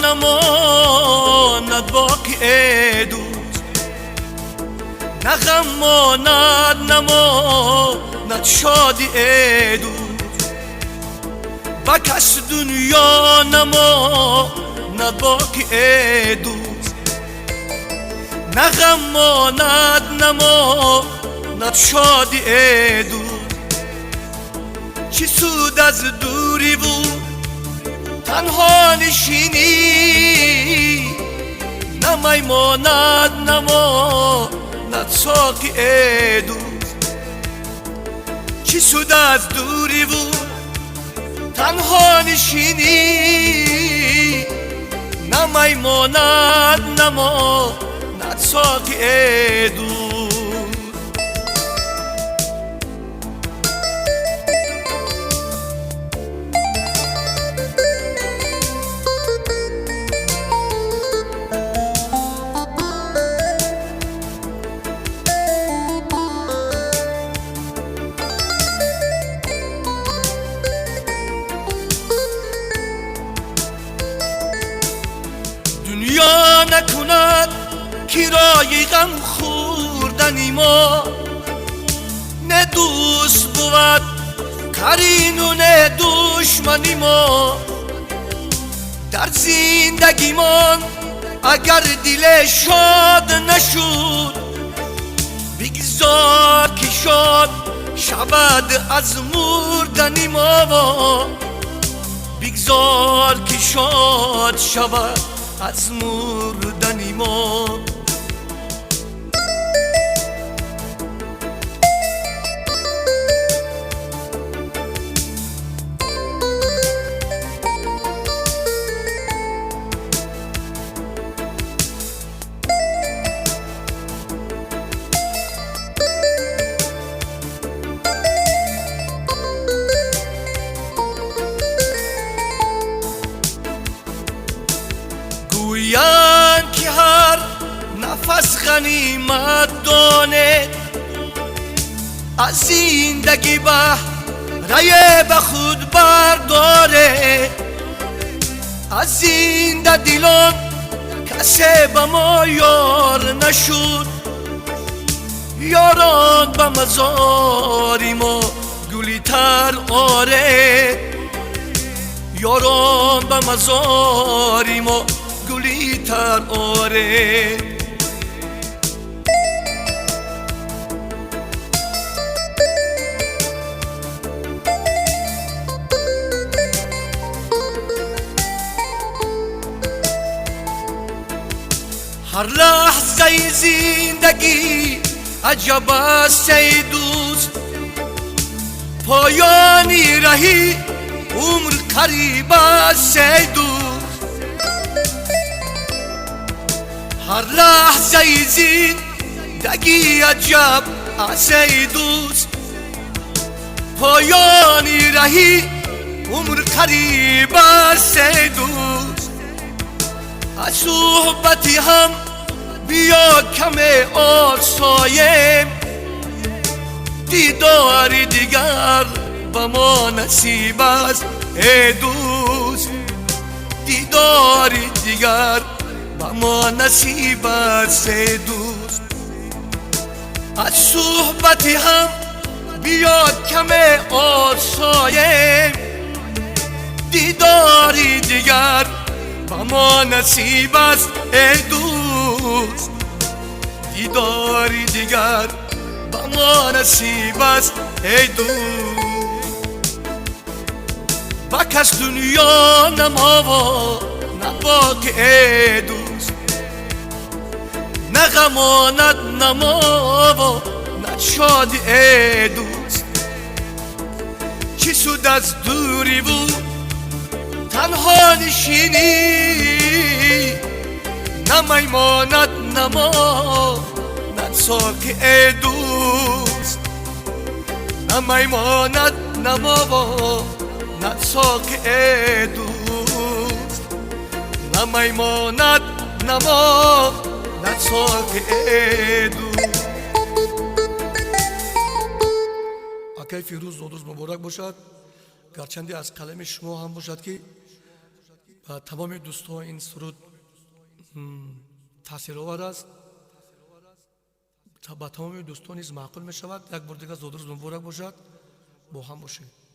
نماند باقی دوست، نه غم ماند نماند شادی دوست. و کس دنیا نماند باقی دوست، نه غم ماند نماند شادی دوست. چی سود از دوری و تنها نشینی، نمیماند نماند ساقی دوست. چی سود از دوری و تنها نشینی، نمیماند نماند ساقی دوست. دنیا نکند کرای غم خوردنی ما، نه دوست بود قرین و نه دشمنی ما. در زندگیمان اگر دل شاد نشد، بگذار که شاد شود از مردنی ما. بگذار که شاد شود از مردنی ما. گویند که هر نفس غنیمت دانه، از زندگی بهره به خود برداره. از زنده دلان کسی به ما یار نشد، یاران به مزاری ما گلی تر آره. یاران به مزاری ما گلی تر آره. هر لحظه زندگی عجب است ای دوست، پایانی رهی عمر قریب است ای دوست. هر لحظه زندگی عجب است ای دوست، پایانی رهی عمر قریب است ای دوست. از صحبتی هم بیا کم آسایم، دیداری دیگر به ما نصیب است ای دوست. دیداری دیگر به ما نصیب است ای دوست. از صحبتی هم بیا کم آسایم، دیداری دیگر به ما نصیب است ای دوست. دیداری دیگر به ما نصیب است ای دوست. با کس دنیا نما نباقی ای دوست، نه غماند نما نه شادی ای دوست. چی سود از دوری بود تنها نشینی، نمیماند نما نه ساقی ای دوست. نمیماند نما نه ساقی ای دوست. نمیماند نما نه ساقی ای دوست. آقای فیروز نوروز مبارک باشد. گرچنده از قلم شما هم باشد که و تمام دوستان این سرود تاثیرآور است، با تمام دوستان نیز معقول می شود. یک بار دیگه زود روز مبارک باشد، با هم باشید.